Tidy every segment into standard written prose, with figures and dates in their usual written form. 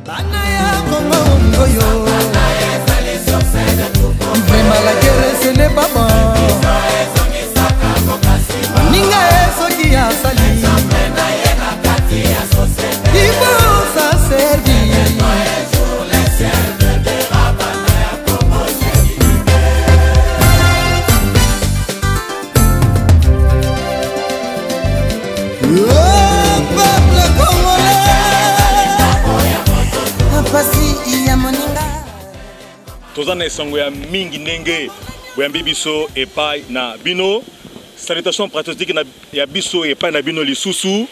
Vraiment la guerre ce n'est pas bon. Ninga esoki ya sali. Il faut s'en servir. Tozana esongo ya mingi ndenge boyambi biso epai na bino. Salutation pratique na ya biso epai na bino lisusu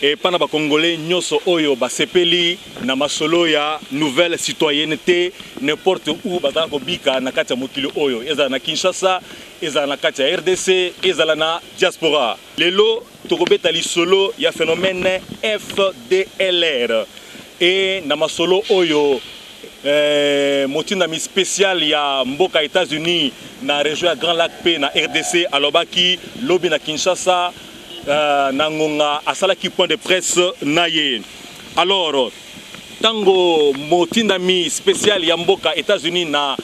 epai na ba congolais nyoso oyo basepeli na masolo ya nouvelle citoyenneté n'importe où bazala kobika na kati ya mokili oyo ezala na Kinshasa, ezala na kati ya RDC, ezala na diaspora. Lelo tokobeta lisolo ya phénomène FDLR et na masolo oyo motinami spécial ya mboka États-Unis na région ya Grand Lac P na RDC alobaki lobi na Kinshasa na ngonga asalaki point de presse na ye. Alors tango motinami spécial ya mboka États-Unis na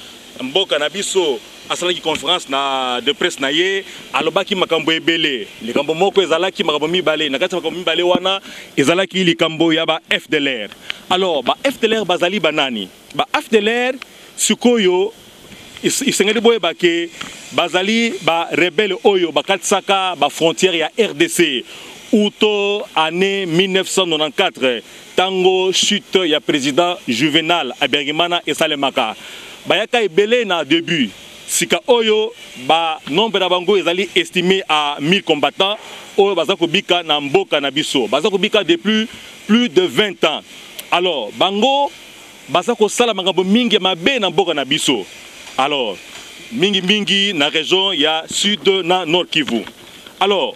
mboka na biso asalaki conférence na de presse na ye alobaki makambo ebele likambo moko ezalaki makambo mibale na kati makambo mibale wana ezalaki likambo ya ba FDLR. Alors ba FDLR bazali banani ba FDLR sikoyo isengeli boye bake bazali ba rebelle oyo bakatsaka ba frontière ya RDC uto année 1994 tango chute ya président Juvenal Abiyarimana esalemaka bayaka ebele na début sika oyo ba nombre na bango ezali estimé à 1000 combattants oyo bazako bika na mboka na biso bazako bika depuis plus de 20 ans. Alors bango bazako sala makambo mingi mabe na mboka na biso. Alors mingi na région ya sud na nord Kivu. Alors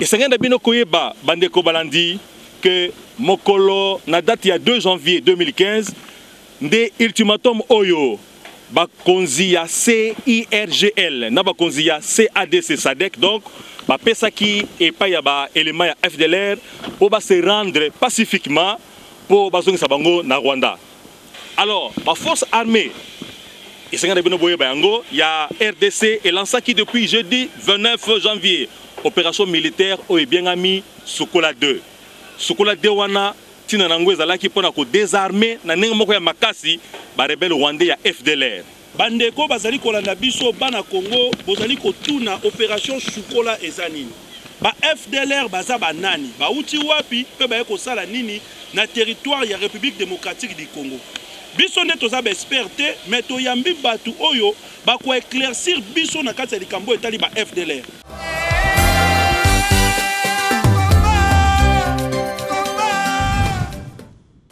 esengenda bino koyeba bandeko balandi que mokolo na date ya 2 janvier 2015 nde ultimatum oyo bakonzi ya CIRGL na bakonzi ya CADC SADC donc ba pesaki epai ya ba élément ya FDLR pour ba se rendre pacifiquement pour bazongisa bango na Rwanda. Alors ba force armée et c'est ngana bino boye bango ya RDC et lancaki depuis jeudi 29 janvier opération militaire o ebiengami Sokola 2. Sokola 2 wana tina nango ezalaki pona ko désarmer na ndenge moko ya makasi ba rebelle rwandais ya FDLR. Bandeko bazali kolanda biso bana Congo bozali kotuna opération Sokola ezanini. Ba FDLR baza banani ba uti wapi pe ba ekosala nini na territoire ya République démocratique du Congo. Biso nde toza ba experte mais toyambi batu oyo ba ko éclaircir biso na kati ya likambo etali ba FDLR.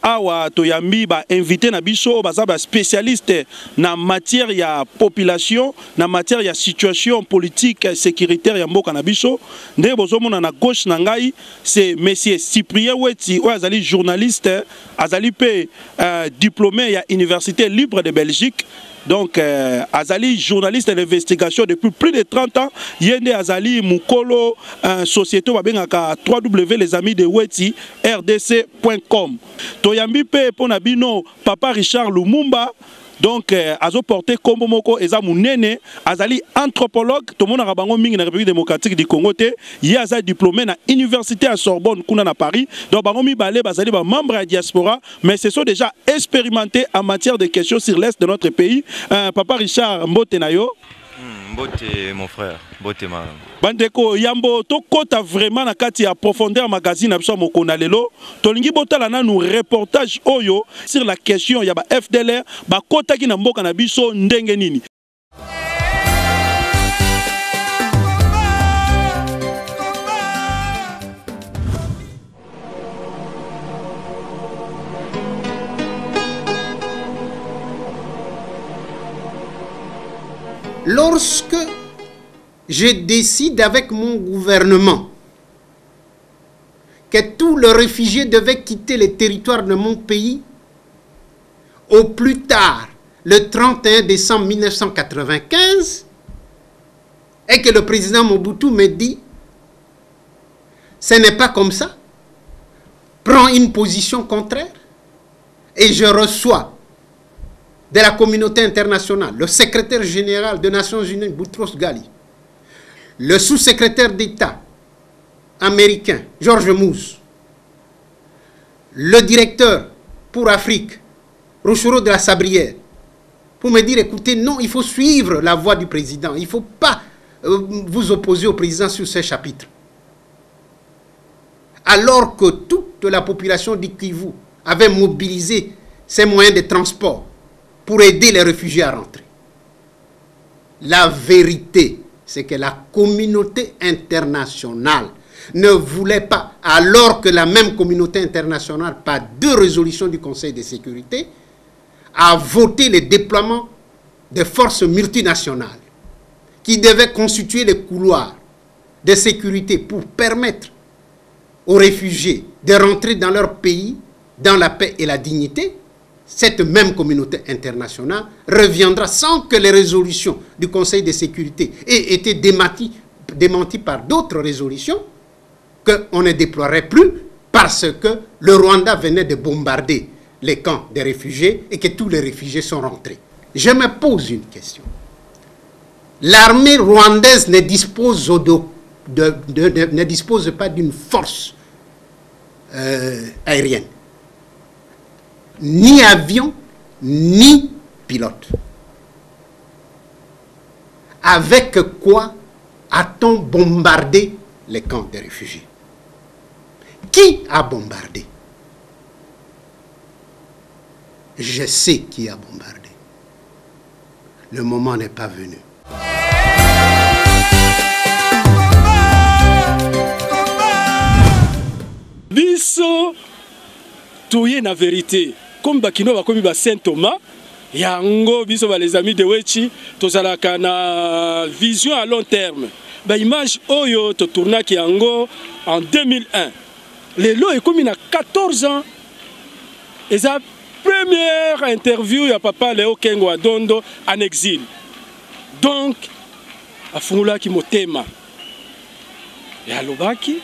Awa toyambi ba invité na biso baza ba spécialiste na matière ya population na matière ya situation politique sécuritaire ya mboka na biso nde bozomona na gauche na ngai c'est monsieur Cyprien Weti ou azali journaliste azali pe diplômé ya Université libre de Belgique. Donc azali journaliste d'investigation depuis plus de 30 ans. Yende azali mukolo société babengaka www.lesamideweti rdc.com. Toyambi pe pona bino papa Richard Lumumba. Donc azo porté kombo moko eza munene azali anthropologue to mona bango mingi na République démocratique du Congo te ye azali diplômé na université à Sorbonne kuna na Paris. Donc bango mibale bazali ba membre à diaspora mais ce sont déjà expérimentés en matière de questions sur l'est de notre pays. Papa Richard mbote na yo. Mbote mon frère, mbote ma. Bandeko yambo to kota vraiment na kati ya profondeur magazine abso mokona lelo tolingi botala na nous reportage oyo sur la question ya ba FDLR ba kota ki na mboka na biso ndenge nini. Lorsque je décide avec mon gouvernement que tous les réfugiés devaient quitter le territoire de mon pays au plus tard le 31 décembre 1995 et que le président Mobutu me dit ce n'est pas comme ça, prends une position contraire, et je reçois de la communauté internationale le secrétaire général des Nations Unies, Boutros Ghali, le sous-secrétaire d'État américain, George Moose, le directeur pour Afrique, Rochero de la Sabrière, pour me dire, écoutez, non, il faut suivre la voie du président. Il ne faut pas vous opposer au président sur ces chapitres. Alors que toute la population du Kivu avait mobilisé ses moyens de transport pour aider les réfugiés à rentrer. La vérité, c'est que la communauté internationale ne voulait pas, alors que la même communauté internationale, par 2 résolutions du Conseil de sécurité, a voté le déploiement de forces multinationales qui devaient constituer les couloirs de sécurité pour permettre aux réfugiés de rentrer dans leur pays dans la paix et la dignité. Cette même communauté internationale reviendra sans que les résolutions du Conseil de sécurité aient été démenties par d'autres résolutions, qu'on ne déploierait plus parce que le Rwanda venait de bombarder les camps des réfugiés et que tous les réfugiés sont rentrés. Je me pose une question. L'armée rwandaise ne dispose, ne dispose pas d'une force aérienne. Ni avion, ni pilote. Avec quoi a-t-on bombardé les camps des réfugiés? Qui a bombardé? Je sais qui a bombardé. Le moment n'est pas venu. Biso, toye na vérité. Comme Bakino va comme Saint Thomas, yango biso va les amis de Wechi, tozalaka na vision à long terme. Ba image oyo to tourna ki yango en 2001. Lelo est comme il a 14 ans. Et sa première interview ya papa Léo Kengo Adondo en exil. Donc afungula ki motema. Ya lobaki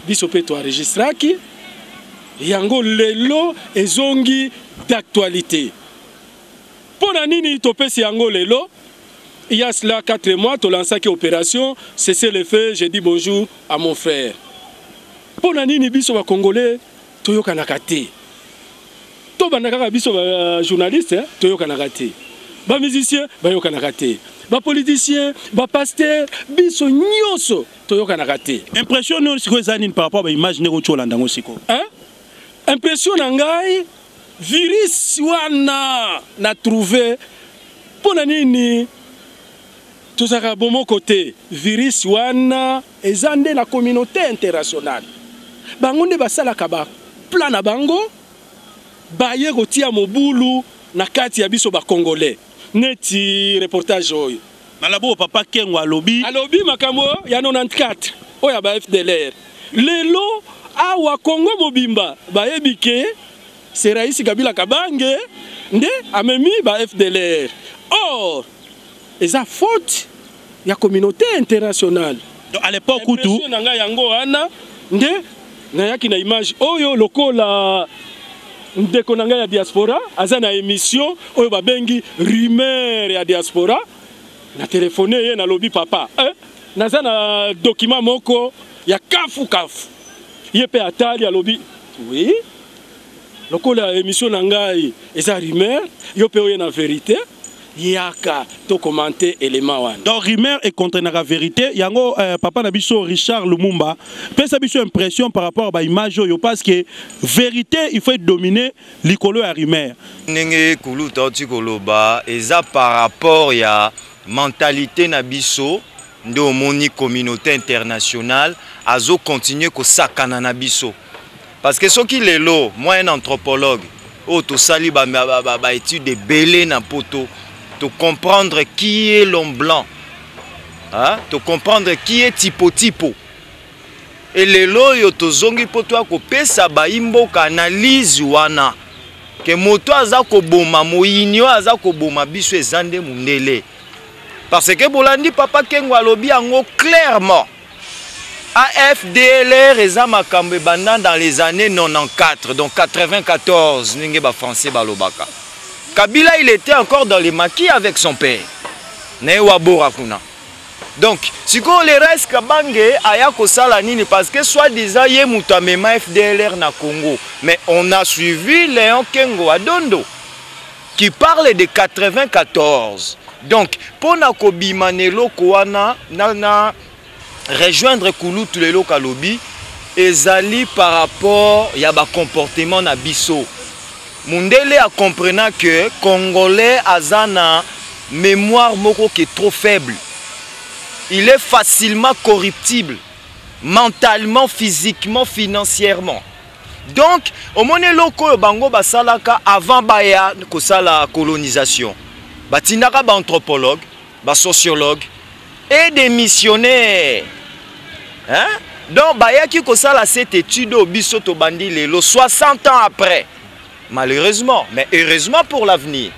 biso pe to enregistraki. Yango lelo ezongi d'actualité. Pour nini topesi yango lelo, il y a cela 4 mois, tu lances une opération, cessez le feu, j'ai dit bonjour à mon frère. Pour nini biso ba Congolais, toyoka nakate. To bandaka biso ba journaliste, toyoka nakate. Ba musicien, ba yoka nakate. Ba politicien, ba pasteur, biso nyoso, toyoka nakate. Impression non siko ezani par rapport à image ne ko landango siko. Hein? Impression nangai virus wana na trouvé pour nini tozaka bon mon côté virus wana ezande la communauté internationale bango nde basalaka ba plan na bango baye kotia mobulu na kati ya biso ba congolais neti reportage oyo malabo papa Kengo alobi makambo ya 94 oya ba FDLR lelo awa Congo mobimba baebike c'est Raïs Kabila Kabange nde amemi ba FDLR. Or eza faute ya communauté internationale. Donc à l'époque où tout nanga yango ana nde nayaki na image oyo lokola ndeko nanga ya diaspora aza na émission oyo babengi rumeur ya diaspora na téléphoné ye na lobi papa naza na document moko ya kafu ye pe atali ya lobi oui lokola émission nangai eza rumeur yo pe oye na vérité yaka to commenter élément wana donc rumeur et contre na vérité yango papa na biso Richard Lumumba pesa biso impression par rapport à image yo parce que vérité il faut dominer likolo ya rumeur ndenge kulu toti koloba eza par rapport ya mentalité na biso nde omoni communauté internationale azo continuer ko sakana na biso. Parce que ce qui est là, moi un anthropologue, to sali ba étude belé na poto, to comprendre qui est l'homme blanc, hein, to comprendre qui est tipo. Et les loyo to zongi poto ko pesa ba imboka analyse wana, que moto aza ko boma moyinyo aza ko boma biso ezande mundele. Parce que bolandi papa Kengo alobi yango clairement. AFDLR eza makambo ebanda dans les années 94, donc 94, ninge ba français balobaka. Kabila il était encore dans les maquis avec son père. Newa Borakuna. Donc, si on les reste Kabange, aya kosala nini parce que soi-disant yé mutamema FDLR na Congo, mais on a suivi Léon Kengo Adondo qui parle de 94. Donc, pour na kobimanelo koana na rejoindre Kouloutou le lokalobi ezali par rapport ya ba comportement na biso. Mundele a comprenant que Congolais azana mémoire moko qui est trop faible. Il est facilement corruptible, mentalement, physiquement, financièrement. Donc, au moment loko bango basalaka avant baya kosala colonisation. Batinaka ba anthropologue, ba sociologue et des missionnaires. Hein? Donc baya ki kosala cette étude au biso to bandi lelo 60 ans après. Malheureusement, mais heureusement pour l'avenir.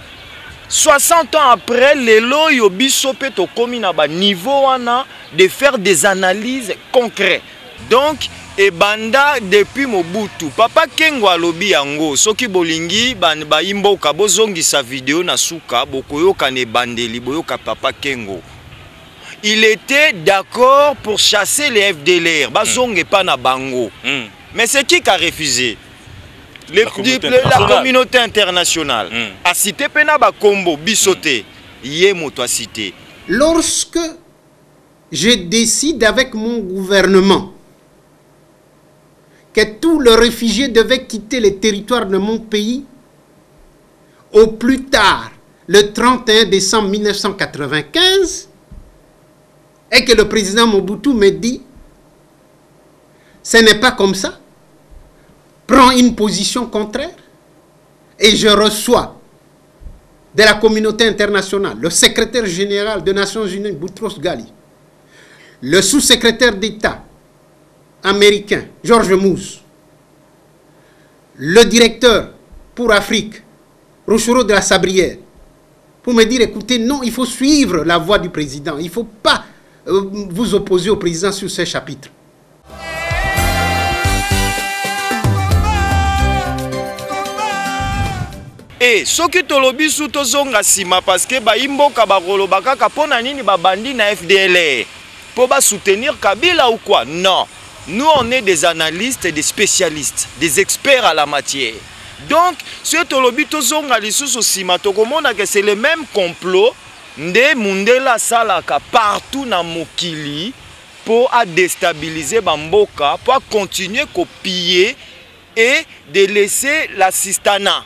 60 ans après, les lois biso pe to komi na ba niveau wana de faire des analyses concrètes. Donc, et banda depuis Mobutu, Papa Kengo alobi yango, soki bolingi ba imboka bozongi sa vidéo na suka bokoyoka ne bandeli boyoka Papa Kengo. Il était d'accord pour chasser les FDLR, bazonge pas na bango. Mais c'est qui a refusé? La communauté internationale a cité Penaba Kombo, Bissoté, Yemoto a cité. Lorsque je décide avec mon gouvernement que tous les réfugiés devaient quitter les territoires de mon pays au plus tard le 31 décembre 1995 et que le président Mobutu me dit ce n'est pas comme ça, prend une position contraire et je reçois de la communauté internationale le secrétaire général des Nations Unies, Boutros Ghali, le sous-secrétaire d'État américain, George Moose, le directeur pour Afrique, Rochero de la Sabrière, pour me dire, écoutez, non, il faut suivre la voie du président, il ne faut pas vous opposer au président sur ces chapitres. Et ce qui tolobi sous tozonga sima parce que ba imboka ba kolobaka kapona nini ba bandi na FDLR pour ba soutenir Kabila ou quoi? Non. Nous on est des analystes et des spécialistes, des experts à la matière. Donc, ce tolobi tozonga lisusu sima tokomona que c'est le même complot nde Mundela salaka partout na mokili pour déstabiliser Bamboka, pour continuer à piller et de laisser l'assistanat.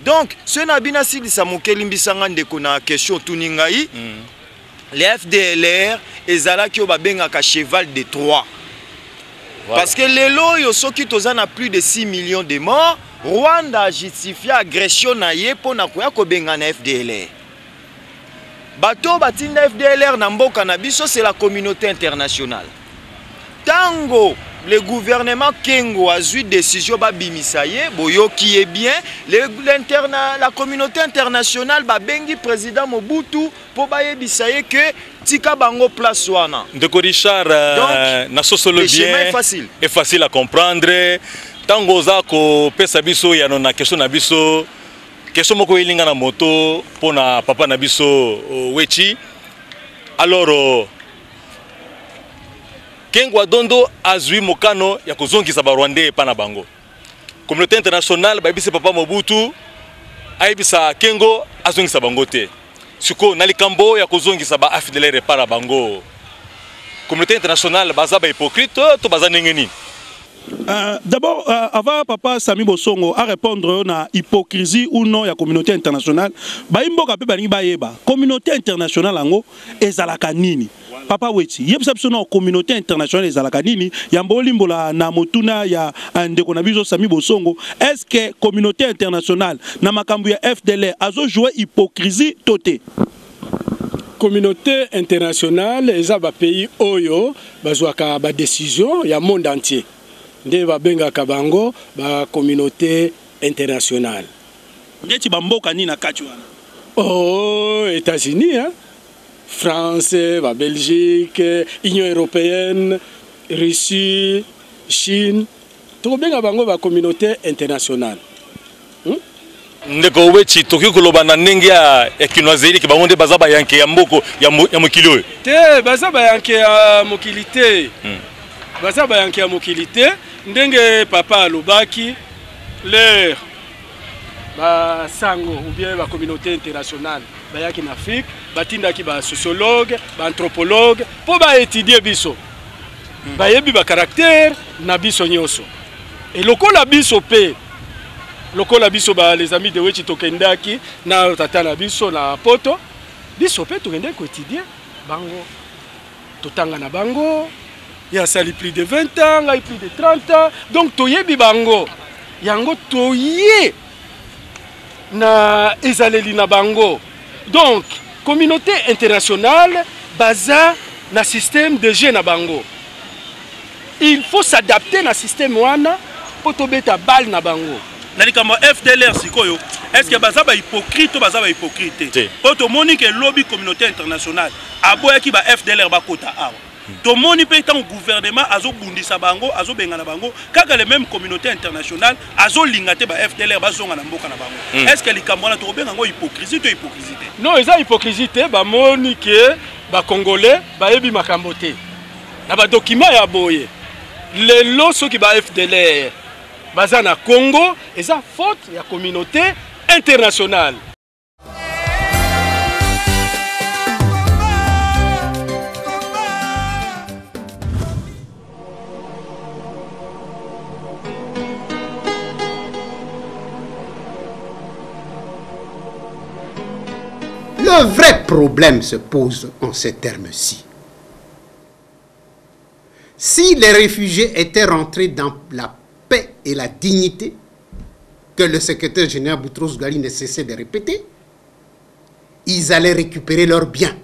Donc, ce nabina sili samokeli mbisanga ndeko na question tuningai, les FDLR ezalaki o babengaka cheval de Troie. Voilà. Parce que les lois soki tozana plus de 6 millions de morts, Rwanda a justifié agression na ye pona koya ko benga na FDLR. Bato batinda FDLR na mboka na biso c'est la communauté internationale. Tango le gouvernement Kengo a eu décision babimisaye boyo qui est bien la communauté internationale ba bengi président Mobutu pour baye bisaye que tika bango place wana. Ndeko Richard na sosolo bien est facile à comprendre. Tango za ko pesa biso ya na question na biso question moko ilinga na moto pona papa na biso wechi. Alors Kengo Adondo azui mokano ya kozongisa ba Rwandais pa na bango. Communauté internationale ba bise papa Mobutu aibisa Kengo azongisa bango te. Siko na likambo ya kozongisa ba FDLR pa na bango. Communauté internationale baza ba hypocrite to baza nengeni. D'abord, avant Papa Sami Bosongo à répondre à hypocrisie ou non de la communauté internationale, la communauté internationale ango ezalaka nini. Papa Weti, yebsapsona communauté internationale ezalaka nini, yambolimbola na motuna ya ndeko na biso Sami Bosongo, est-ce que communauté internationale na makambu ya FDLR azo jouer hypocrisie toté? Communauté internationale ezaba pays oyo bazwaka ba décision ya monde entier. Nde babenga kabango ba communauté internationale. Ndeti bamboka ni na kati wana. Oh, États-Unis hein. France, la Belgique, Union européenne, Russie, Chine. Tout bien bango ba communauté internationale. Ndeko wechi toki koloba na ndenge ya kinwazeli ki bango nde baza ba yanke ya mboko ya mokili te baza ba yanke ya mokili te baza ba yanke ya mokili te ndenge papa alobaki leur ba sango ou bien la communauté internationale ba yaki en Afrique batindaki ba sociologue ba anthropologue pour ba étudier biso ba yebi ba caractère na biso nyoso et lokola biso pe lokola biso ba les amis de Wechi tokendaki na tata na biso na poto biso pe tokende ko étudier bango totanga na bango ya sali plus de 20 ans et plus de 30 ans donc toyebi bango yango toye na ezaleli na bango donc communauté internationale baza na système de jeu na bango il faut s'adapter na système wana po tobeta balle na bango. Nalikama FDLR sikoyo est-ce que baza ba hypocrite ou baza ba hypocrite poto moni que lobby communauté internationale aboya ki ba FDLR ba kota awa to moni pe tant gouvernement azo bundisa bango azo benga na bango kaka les mêmes communauté internationale azo lingate ba FDLR ba zonga na mboka na bango est-ce que likambo na to benga ngo hypocrisie to hypocrisie non eza hypocrisie te ba moni que ba congolais ba yebi makambo te na ba document ya boye les loso ki ba FDLR baza na Congo eza faute ya communauté internationale. Le vrai problème se pose en ces termes-ci. Si les réfugiés étaient rentrés dans la paix et la dignité que le secrétaire général Boutros Ghali ne cessait de répéter, ils allaient récupérer leurs biens,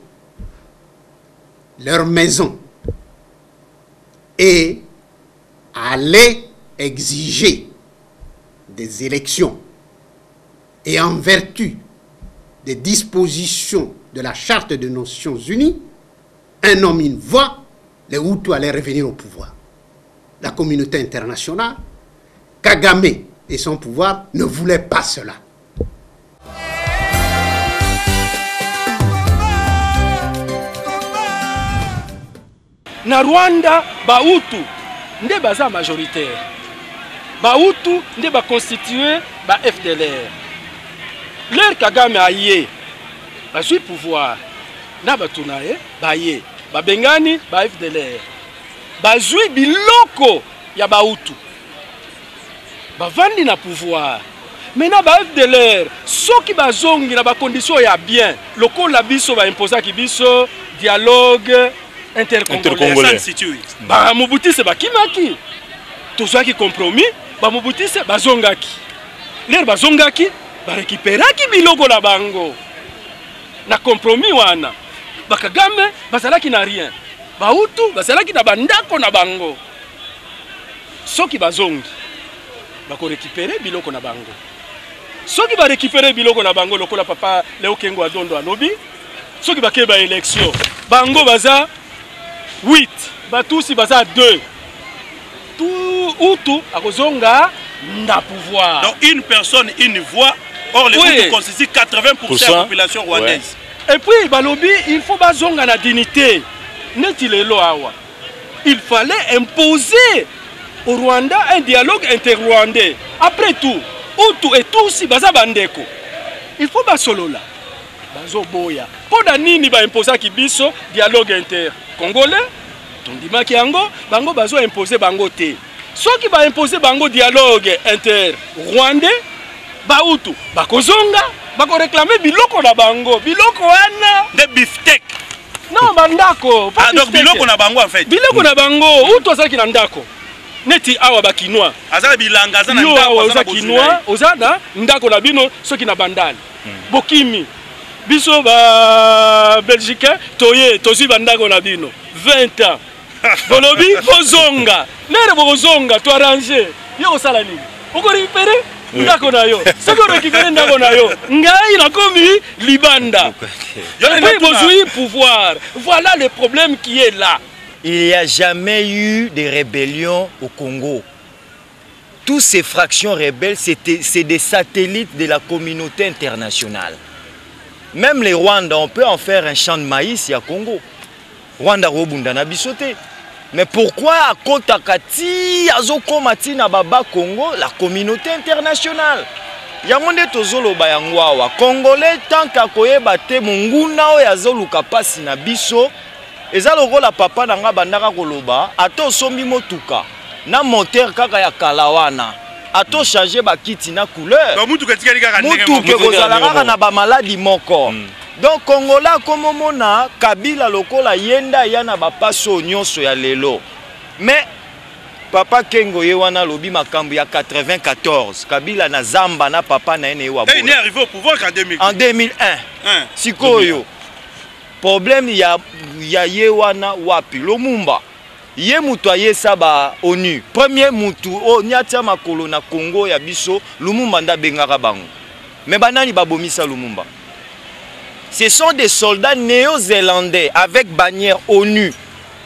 leurs maisons et allaient exiger des élections. Et en vertu des dispositions de la Charte des Nations Unies, un homme, une voix, les Hutus allaient revenir au pouvoir. La communauté internationale, Kagame et son pouvoir ne voulaient pas cela. Na Rwanda, Bahutu, nde baza majoritaire. Bahutu, nde ba constitué ba FDLR. Leur Kagame aye, bazui pouvoir. Na batunaye, baye, ba bengani, ba FDLR. Bazui biloko ya Bahutu. Bavandi na pouvoir. Maintenant ba FDLR, soki bazongi na ba condition ya bien, loko la biso ba imposa ki biso dialogue intercongolais. Ba Mobutu se ba kimaki. Tozaki compromis, ba Mobutu se bazongaki. Ler bazongaki, ba récupéraki biloko la bango. Na compromis wana. Ba Kagame bazalaki na rien. Ba Hutu bazalaki na bandako na bango. Soki bazongi bako récupérer biloko na bango. Soki ba récupérer biloko na bango lokola papa Léo Kengo Adondo alobi, soki ba keba élection, bango baza 8, batusi baza 2. Tout Hutu akozonga na pouvoir. Donc une personne, une voix, or les Hutus constituent 80% de la population rwandaise. Et puis balobi, il faut bazonga na dignité. Neti lelo awa. Il fallait imposer au Rwanda un dialogue inter-rwandais. Après tout, Hutu et Tutsi baza bandeko. Il faut basolola. Bazo boya. Poda nini ba imposer ki biso dialogue inter-congolais? Tondimaki yango, bango bazo imposer bango te. Soki ba imposer bango dialogue inter-rwandais, ba Hutu bakozonga, bako réclamer biloko na bango. Biloko wana de beefsteak. Non, bandako. Ah, donc biloko na bango en fait. Biloko na bango, Hutu azaki na ndako. Neti awa ba kinois. Azala bilanga azana ndako azana kinois, ozana ndako na bino soki na bandali. Bokimi. Biso ba Belgique toye tozi bandako na bino 20 ans. Bolobi bozonga. Nere bozonga to arranger. Yo osala nini? Oko récupérer ndako na yo soki récupérer ndako na yo ngai nakomi libanda puis bozui pouvoir. Voilà le problème qui est là. Il n'y a jamais eu de rébellion au Congo. Toutes ces fractions rebelles, c'est des satellites de la communauté internationale. Même les Rwandais, on peut en faire un champ de maïs à Congo. Rwanda Robunda na bisoté. Mais pourquoi à Kotakati, à Zokomati na Baba Congo, la communauté internationale? Yamonde tozolo bayangwawa. Congolais tant qu'à koyeba te munguna o yazolu kapasi na biso. Eza lokola papa nanga bandaka koloba, ato sombi motuka. Na moteur kaka ya kalawana. Ato changer ba kiti na couleur. Ba mutuka tikali kaka ndenge mutuka kozala kaka na ba maladie moko. Donc Congolais comme mona Kabila lokola yenda yana ba paso nyonso ya lelo. Mais papa Kengo ye wana lobi makambo ya 94. Kabila na zamba na papa na ene wa. Il est arrivé au pouvoir en 2001. En 2001. Sikoyo. Problème ya ye wana wapi Lumumba. Ye mutu ayesa ba ONU. Premier mutu o nyatia makolo na Congo ya biso Lumumba nda bengaka bango. Mais banani babomisa Lumumba. Ce sont des soldats néo-zélandais avec bannière ONU.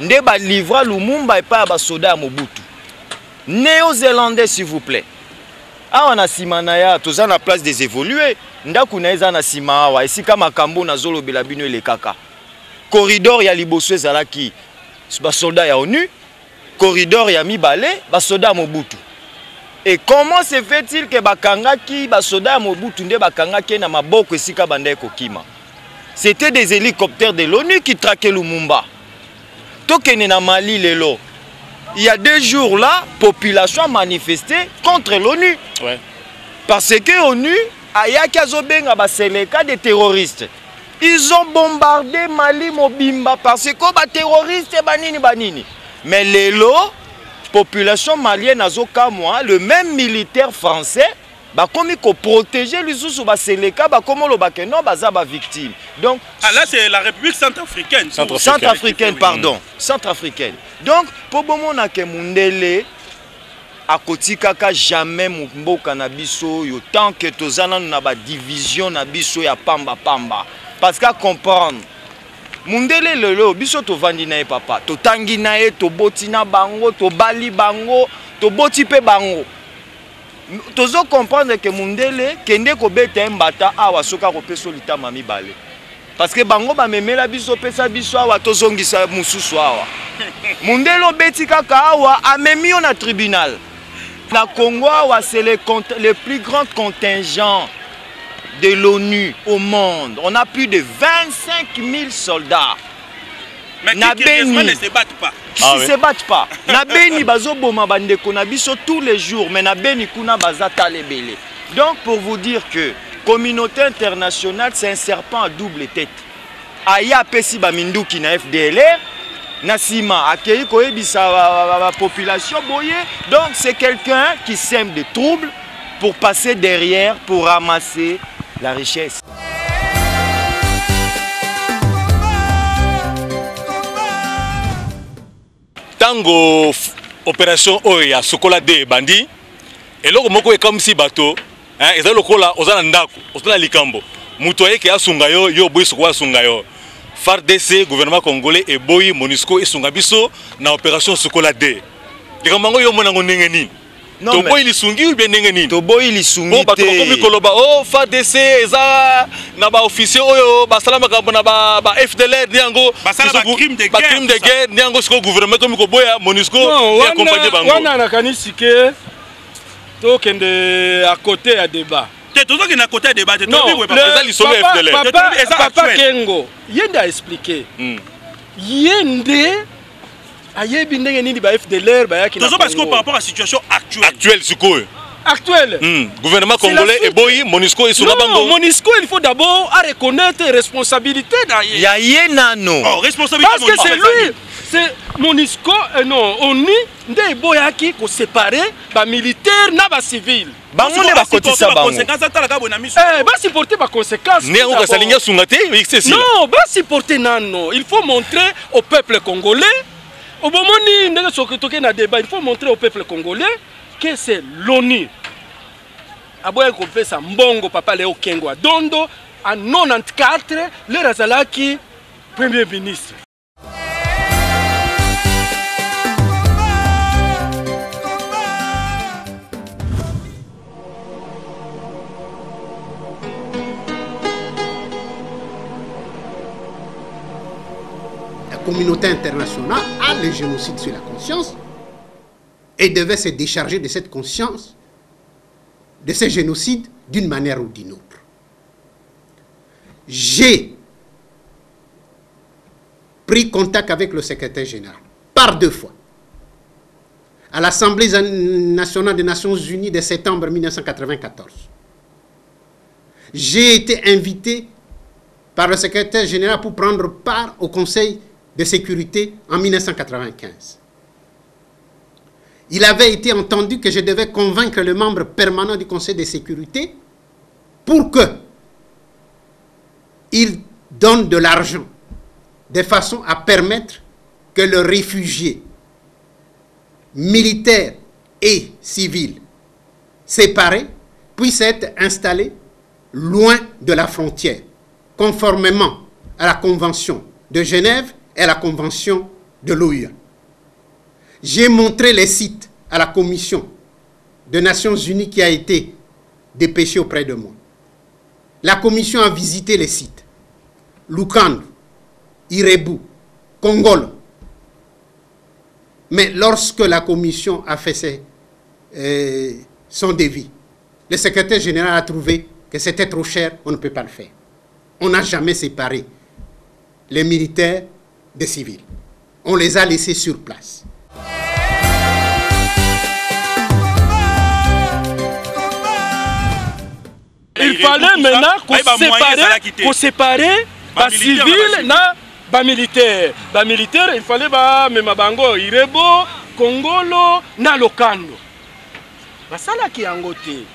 Nde ba livra Lumumba et pas ba soda ya Mobutu. Néo-zélandais s'il vous plaît. Ah on a simanaya toza na place des évolués. Ndaku na eza na sima wa esika makambo na zolo belabino ele kaka. Corridor ya liboso ezalaki ba soldat ya ONU, corridor ya mibale ba soldat Mobutu. Et comment se fait-il que bakangaki ba soldat Mobutu nde bakangaki na maboko esika banda kokima? C'était des hélicoptères de l'ONU qui traquaient Lumumba. Tokene na Mali lelo. Il y a 2 jours là, population a manifesté contre l'ONU. Ouais. Parce que l'ONU ayaki azobenga ba seleka des terroristes. Ils ont bombardé Mali Mobimba parce que ba terroristes banini. Mais lelo population malienne azokamwa le même militaire français ba komi ko protéger les sous ba seleka ba komo lo ba que non baza ba victime. Donc là c'est la République centrafricaine. Centrafricaine pardon, centrafricaine. Donc pour bomona ke mundele akotika ka jamais mboka na biso yo tant que tozana na ba division na biso ya pamba. Parce qu'à comprendre mundele lelo biso to vandi na papa to tangi na e to botina bango to bali bango to boti pe bango. Tozo comprendre que mundele kende ko beta mbata awa soka ko peso litama mibale. Parce que bango ba memela biso pesa biso awa tozongisa mususu awa. Mundelo beti kaka awa amemi on a tribunal. La Congo awa c'est le plus grand contingent de l'ONU au monde. On a plus de 25 000 soldats. Mais qui ne se battent pas. Qui ne se battent pas. Nabeni bazo boma bandeko na biso tous les jours, mais nabeni kuna bazata lebele. Donc pour vous dire que communauté internationale c'est un serpent à double tête. Aya pesi ba minduki na FDLR, Nasima akei koyebisa la population boye. Donc c'est quelqu'un qui sème des troubles pour passer derrière pour ramasser la richesse. Tango opération Oya Sokola de Bandi et loko moko e comme si bateau hein ezali lokola ozana ndako ozana likambo muto yeke asunga yo boyi sokola asunga yo FARDC gouvernement congolais et boyi MONUSCO esunga biso na opération Sokola de likambo yo mona ngondenge nini to boyi lisungi ou bien ndenge nini to boyi lisungi te bato komi koloba oh FARDC eza na ba officier oyo basalama kambo na ba FDLR nyango basala ba crime de guerre nyango siko gouvernement komi ko boya MONUSCO et accompagner bango wana na kanisi ke to kende à côté à débat Toujours qu'il y a un côté débat. Non, papa Kengo, yende a expliqué. Yende a yebi ndenge nini ba FDLR ba yaki na Congo. Parce que par rapport à la situation actuelle. Actuelle, c'est quoi? Actuelle. Gouvernement congolais et boyi, MONUSCO et Sonabango. Non, MONUSCO, il faut d'abord reconnaître les responsabilités d'ailleurs. Yaye nano. Oh, responsabilité. Parce que c'est lui. C'est MONUSCO, non, ONU, nde boyaki ko séparer ba militaire na ba civil. Bango ne ba kotisa bango. Ba supporter ba conséquences. Ne on ka salinga sungate, non, ba supporter nano. Il faut montrer au peuple congolais. Au moment où ndenge soki toke na débat, il faut montrer au peuple congolais que c'est l'ONU aboya kopesa mbongo papa Léo Kengo Dondo en 94 le razalaki premier ministre. La communauté internationale a le génocide sur la conscience et devait se décharger de cette conscience, de ce génocide, d'une manière ou d'une autre. J'ai pris contact avec le secrétaire général par 2 fois à l'Assemblée nationale des Nations Unies de septembre 1994. J'ai été invité par le secrétaire général pour prendre part au Conseil de sécurité en 1995. Il avait été entendu que je devais convaincre le membre permanent du Conseil de sécurité pour qu'il donne de l'argent de façon à permettre que le réfugié militaire et civil séparés puisse être installé loin de la frontière, conformément à la Convention de Genève et à la Convention de l'OUA. J'ai montré les sites à la Commission des Nations Unies qui a été dépêchée auprès de moi. La Commission a visité les sites. Lukandu, Irebu, Kongolo. Mais lorsque la Commission a fait son devis, le secrétaire général a trouvé que c'était trop cher, on ne peut pas le faire. On n'a jamais séparé les militaires des civils. On les a laissés sur place. Il fallait maintenant qu'on séparer les civils et les militaires. Les militaires, il fallait même bango Irebo, Kongolo, na Lokando. Basala qui angoté.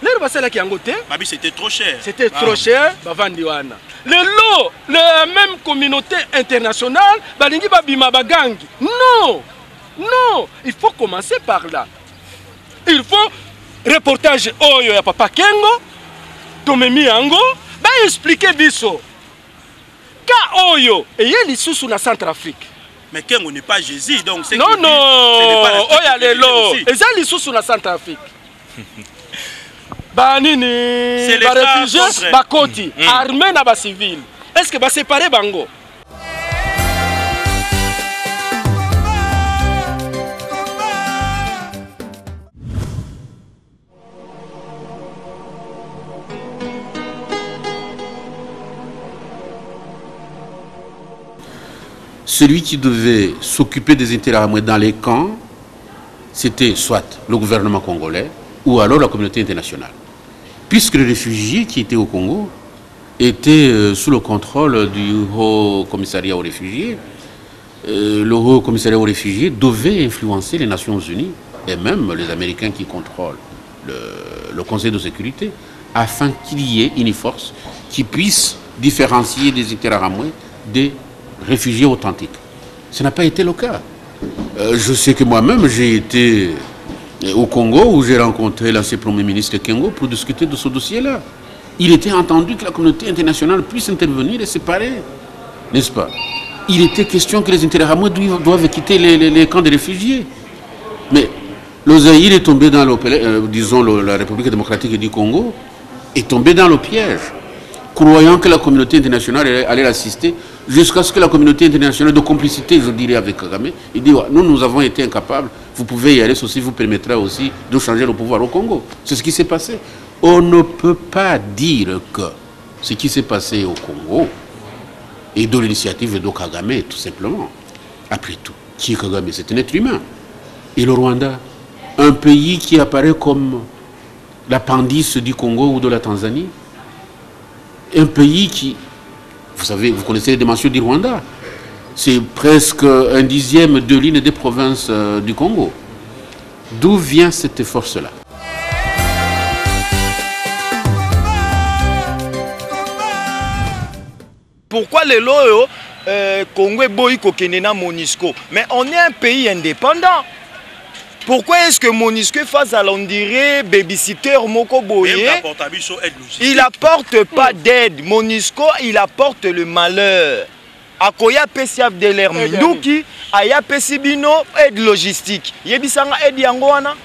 L'air basala qui angoté. C'était trop cher. C'était trop cher. Bavandiwana. La même communauté internationale, balingi babima bagangi. Non, non, il faut commencer par là. Il faut reportage oyo ya papa Kengo. Tomemi yango ba expliquer biso ka oyo eyeli susu na Centrafrique. Mais Kengo n'est pas Jésus, donc c'est non non oya lelo ezali susu na Centrafrique. Ba nini ba réfugiés ba koti armés na ba civil. Est-ce que ba séparer bango? Celui qui devait s'occuper des intérêts dans les camps, c'était soit le gouvernement congolais ou alors la communauté internationale. Puisque les réfugiés qui étaient au Congo étaient sous le contrôle du Haut Commissariat aux réfugiés, le Haut Commissariat aux réfugiés devait influencer les Nations Unies et même les Américains qui contrôlent le Conseil de sécurité afin qu'il y ait une force qui puisse différencier des Interahamwe des réfugiés authentiques. Ce n'a pas été le cas. Je sais que moi-même, j'ai été au Congo où j'ai rencontré l'ancien Premier ministre Kengo pour discuter de ce dossier-là. Il était entendu que la communauté internationale puisse intervenir et séparer, n'est-ce pas? Il était question que les Interahamwe doivent quitter les camps de réfugiés. Mais le Zaïre est tombé dans la République démocratique du Congo est tombé dans le piège, croyant que la communauté internationale allait l'assister, jusqu'à ce que la communauté internationale de complicité, je dirais, avec Kagame, il dit, nous avons été incapables, vous pouvez y aller, ceci vous permettra aussi de changer le pouvoir au Congo. C'est ce qui s'est passé. On ne peut pas dire que ce qui s'est passé au Congo est de l'initiative de Kagame, tout simplement. Après tout, qui est Kagame? C'est un être humain. Et le Rwanda, un pays qui apparaît comme l'appendice du Congo ou de la Tanzanie, un pays qui, vous savez, vous connaissez les dimensions du Rwanda, c'est presque 1/10 de l'île des provinces du Congo. D'où vient cette force-là? Pourquoi les loyaux Congo boy kokene na Monisco? Mais on est un pays indépendant. Pourquoi est-ce que MONUSCO face à l'ondiré babysitter Moko Boye, il apporte pas d'aide. MONUSCO, il apporte le malheur. Akoya PCF de l'air Minduki, aya Pesibino, aide logistique. Yebisanga aide yangoana.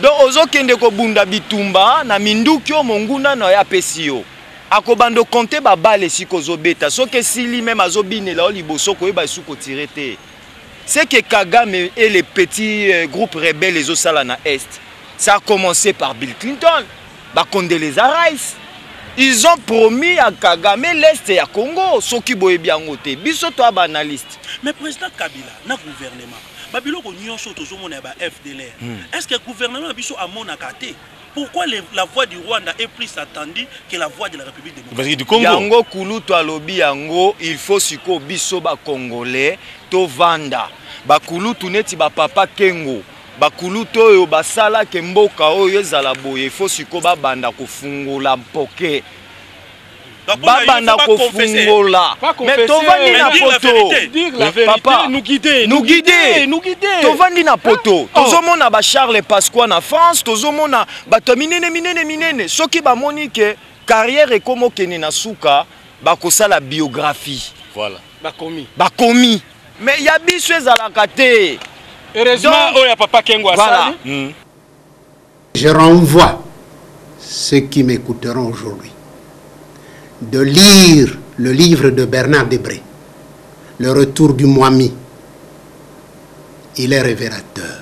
Donc, ozo kende ko bunda bitumba, na Minduki o monguna na ya Pesio. Akobando compter ba bale si kozo beta. So que si lui même azobine la liboso ko yeba suko tirete. C'est que Kagame et les petits groupes rebelles les Osala na Est. Ça a commencé par Bill Clinton, ba Condoleezza Rice. Ils ont promis à Kagame l'Est et à Congo, ce qui boye bien côté. Biso to analyste. Mais président Kabila, na gouvernement, babilo ko nyonso tozo mona ba FDLR. Est-ce que le gouvernement biso a mon akaté? Pourquoi la voix du Rwanda est plus attendue que la voix de la République démocratique du Congo? Yango kuluto alobi yango, il faut siko biso ba Congolais to vanda. Ba kulutu neti ba papa Kengo. Bakuluto yo basala ke mboka oyo ezala boye, il faut siko ba banda kofungola mpoke. Banda kofungola. Mais tovandi na poto. Dire la vérité, papa, nous guider. Tovandi na poto. Tozomona ba Charles Pasqua na France, tozomona bato minene. Soki ba moni ke carrière ekomo kene na suka, bakosala biographie. Voilà. Bakomi. Mais ya biso ezalaka te. Heureusement, il y a papa Kengo voilà. Je renvoie ceux qui m'écouteront aujourd'hui de lire le livre de Bernard Debré, Le retour du Mwami. Il est révélateur.